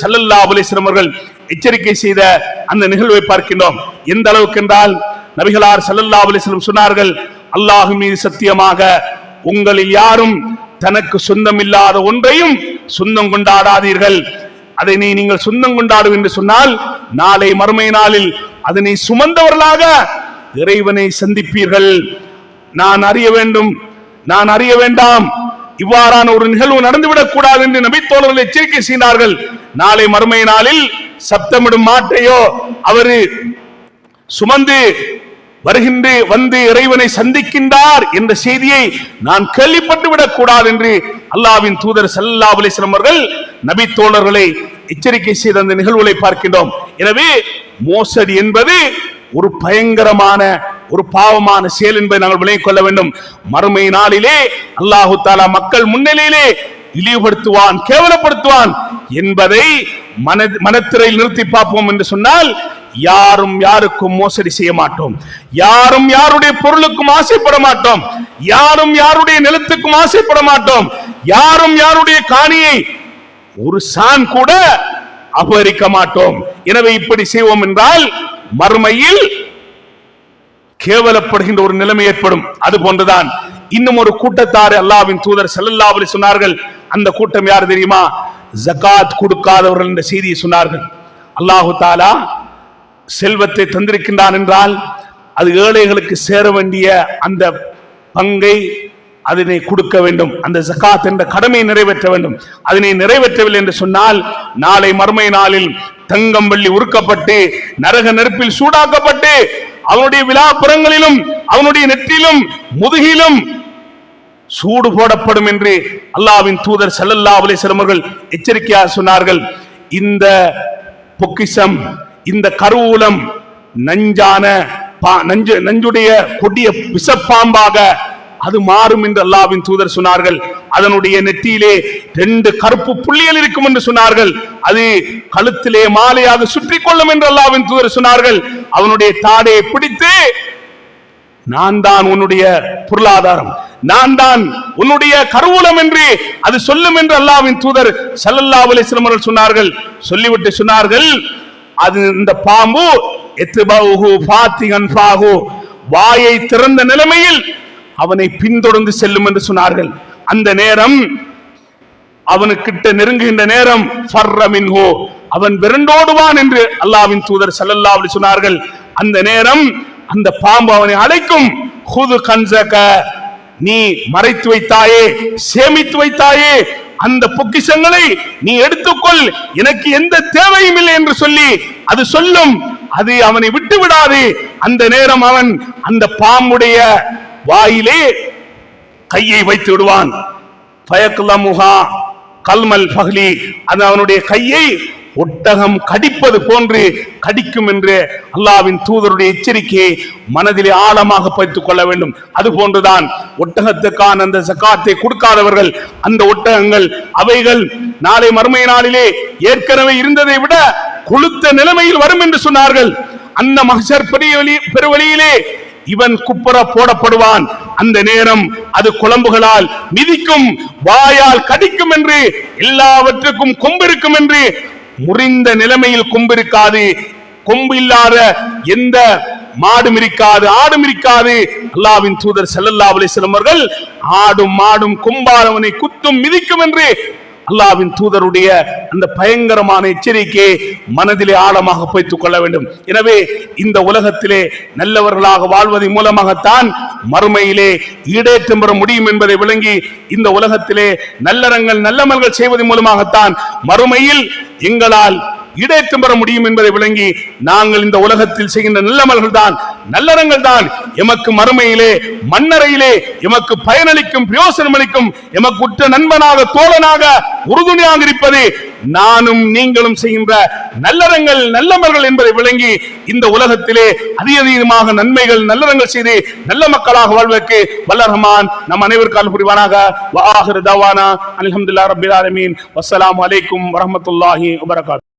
ஸல்லல்லாஹு அலைஹி வஸல்லம் அவர்கள் எச்சரிக்கை செய்த அந்த நிகழ்வை பார்க்கின்றோம். எந்த அளவுக்கு என்றால் நபிகளார் ஸல்லல்லாஹு அலைஹி வஸல்லம் சொன்னார்கள், அல்லாஹ் மீது சத்தியமாக உங்களில் யாரும் தனக்கு சொந்தமில்லாத ஒன்றையும் சொந்தம் கொண்டாடாதீர்கள். அதனை நீங்கள் சொந்தம் கொண்டாடும் என்று சொன்னால் நாளை மறுமை நாளில் அதனை சுமந்தவர்களாக இறைவனை சந்திப்பீர்கள். நான் அறிய வேண்டும், நான் அறிய வேண்டாம், இவ்வாறான ஒரு நிகழ்வு நடந்துவிடக் கூடாது என்று நபி தோழர்கள் எச்சரிக்கை செய்தார்கள். நாளை மறுமை நாளில் சப்தமிடும் மாட்டையோ அவரு சுமந்து வருகின்ற வந்து இறைவனை சந்திக்கின்றார் என்ற செய்தியை நான் கேள்விப்பட்டு விடக் கூடாது என்று அல்லாஹ்வின் தூதர் ஸல்லல்லாஹு அலைஹி வஸல்லம் அவர்கள் நபி தோழர்களை எச்சரிக்கை செய்த அந்த நிகழ்வுகளை பார்க்கின்றோம். எனவே மோசடி என்பது ஒரு பயங்கரமான ஒரு பாவமான செயல் என்பதை நாங்கள் விளங்கிக் கொள்ள வேண்டும். மறுமை நாளிலே அல்லாஹு தஆலா மக்கள் முன்னிலையிலே இழிவுபடுத்துவான், கேவலப்படுத்துவான் என்பதை மனத்திரையில் நிறுத்தி பார்ப்போம் என்று சொன்னால் யாரும் யாருக்கும் மோசடி செய்ய மாட்டோம், யாரும் யாருடைய பொருளுக்கும் ஆசைப்பட மாட்டோம், யாரும் யாருடைய நிலத்துக்கும் ஆசைப்பட மாட்டோம், யாரும் யாருடைய காணியை ஒரு சான் கூட அபகரிக்க மாட்டோம். எனவே இப்படி செய்வோம் என்றால் மறுமையில் கேவலப்படுகின்ற ஒரு நிலைமை ஏற்படும். அது போன்றுதான் இன்னும் ஒரு கூட்டத்தார் அல்லாஹ்வின் தூதர் ஸல்லல்லாஹு அலைஹி சொன்னார்கள். அந்த கூட்டம் யார் தெரியுமா? ஜகாத் கொடுக்காதவர்கள் என்ற செய்தியை சொன்னார்கள். அல்லாஹு தஆலா செல்வத்தை தந்திருக்கின்றான் என்றால் அது ஏழைகளுக்கு சேர வேண்டிய அந்த பங்கை அதனை கொடுக்க வேண்டும், அந்த ஜகாத் என்ற கடமையை நிறைவேற்ற வேண்டும். அதனை நிறைவேற்றவில்லை என்று சொன்னால் நாளை மறுமை நாளில் தங்கம் வெள்ளி உருக்கப்பட்டு நரக நெருப்பில் சூடாக்கப்பட்டு அவனுடைய விழாப்புறங்களிலும் அவனுடைய நெற்றிலும் முதுகிலும் சூடு போடப்படும் என்று அல்லாஹ்வின் தூதர் ஸல்லல்லாஹு அலைஹி வஸல்லம் அவர்கள் எச்சரிக்கையாக சொன்னார்கள். இந்த பொக்கிஷம், இந்த கருவூலம் நஞ்சுடைய கொடிய விஷப்பாம்பாக அது மாறும் என்று அல்லாஹ்வின் தூதர் சொன்னார்கள். அதனுடைய நெற்றியிலே 2 கருப்பு புள்ளிகள் இருக்கும் என்று சொன்னார்கள். அது கழுத்திலே மாலையாக சுற்றி கொள்ளும் என்று அல்லாஹ்வின் தூதர் சொன்னார்கள். அவனுடைய தாடையை பிடித்து நான் தான் உன்னுடைய பொருளாதாரம், நான் தான் உன்னுடைய கருவூலம் என்று அது சொல்லும் என்று அல்லாஹ்வின் தூதர் ஸல்லல்லாஹு அலைஹி வஸல்லம் அவர்கள் சொன்னார்கள். சொல்லிவிட்டு சொன்னார்கள், அது இந்த பாம்பு எத்பஹு ஃபாத்திகன் ஃபாஹு, வாயை திறந்த நிலைமையில் அவனை பின்தொடர்ந்து செல்லும் என்று சொன்னார்கள். அந்த நேரம் அவனுக்கிட்ட நெருங்குகின்ற நேரம் ஃபர்ர மின்ஹு, அவன் விரண்டோடுவான் என்று அல்லாஹ்வின் தூதர் ஸல்லல்லாஹு அலைஹி சொன்னார்கள். அந்த நேரம் அந்த பாம்பு அவனை அழைக்கும், ஹுது கன்ஸக, நீ மறைத்து வைத்தாயே, சேமித்து வைத்தாயே அந்த பொக்கிஷங்களை நீ எடுத்துக்கொள், எனக்கு எந்த தேவையும் இல்லை என்று சொல்லி அது சொல்லும். அது அவனை விட்டு விடாது. அந்த நேரம் அவன் அந்த பாம்புடைய வாயிலே கையை வைத்து விடுவான். ஃபயக்லமுஹா கல்மல் ஃபஹ்லி, அது அவனுடைய கையை ஒட்டகம் கடிப்பது போன்று கடிக்கும் என்று அல்லாஹ்வின் தூதருடைய எச்சரிக்கையை மனதிலே ஆழமாக பதித்துக் கொள்ள வேண்டும். அது போன்றுதான் ஒட்டகத்துக்கான அந்த ஜகாத்தை கொடுக்காதவர்கள், அந்த ஒட்டகங்கள் அவைகள் நாளை மறுமை நாளிலே ஏற்கனவே இருந்ததை விட கொளுத்த நிலைமையில் வரும் என்று சொன்னார்கள். அந்த மஹ்ஷர் பெருவழியிலே இவன் குப்புற போடப்படுவான். அந்த நேரம் அது குழம்புகளால் மிதிக்கும், வாயால் கடிக்கும் என்று, எல்லாவற்றுக்கும் கொம்பு இருக்கும் என்று, முறிந்த நிலைமையில் கொம்பு இருக்காது, கொம்பு இல்லாத எந்த மாடும் இருக்காது, ஆடும் இருக்காது. அல்லாஹ்வின் தூதர் ஸல்லல்லாஹு அலைஹி வஸல்லம் அவர்கள் ஆடும் மாடும் கொம்பால் அவனை குத்தும் மிதிக்கும் என்று அல்லாஹ்வின் தூதருடைய அந்த பயங்கரமான எச்சரிக்கையை மனதிலே ஆழமாக வைத்துக் கொள்ள வேண்டும். எனவே இந்த உலகத்திலே நல்லவர்களாக வாழ்வதன் மூலமாகத்தான் மறுமையிலே ஈடேற்றம் பெற முடியும் என்பதை விளங்கி, இந்த உலகத்திலே நல்லறங்கள் நல்லமல்கள் செய்வதன் மூலமாகத்தான் மறுமையில் எங்களால் ஈடேற்றம் பெற முடியும் என்பதை விளங்கி, நாங்கள் இந்த உலகத்தில் செய்கின்ற நல்லமல்கள் தான் நல்லறங்கள் தான் எமக்கு மறுமையிலே மன்னரையிலே எமக்கு பயனளிக்கும், பிரயோசனம் அளிக்கும், எமக்கு உற்ற நண்பனாக தோழனாக உறுதுணையாக இருப்பது நானும் நீங்களும் செய்கின்ற நல்லறங்கள் நல்லமல்கள் என்பதை விளங்கி, இந்த உலகத்திலே அதிகமாக நன்மைகள் நல்லறங்கள் செய்து நல்ல மக்களாக வாழ்வதற்கு வல்ல ரஹ்மான் நம் அனைவருக்கும் அருள் புரிவானாக. வ ஆகிரு தவானா அல்ஹம்துலில்லாஹி ரப்பில் ஆலமீன். வஸ்ஸலாமு அலைக்கும் வரஹ்மத்துல்லாஹி வபரகாத்துஹு.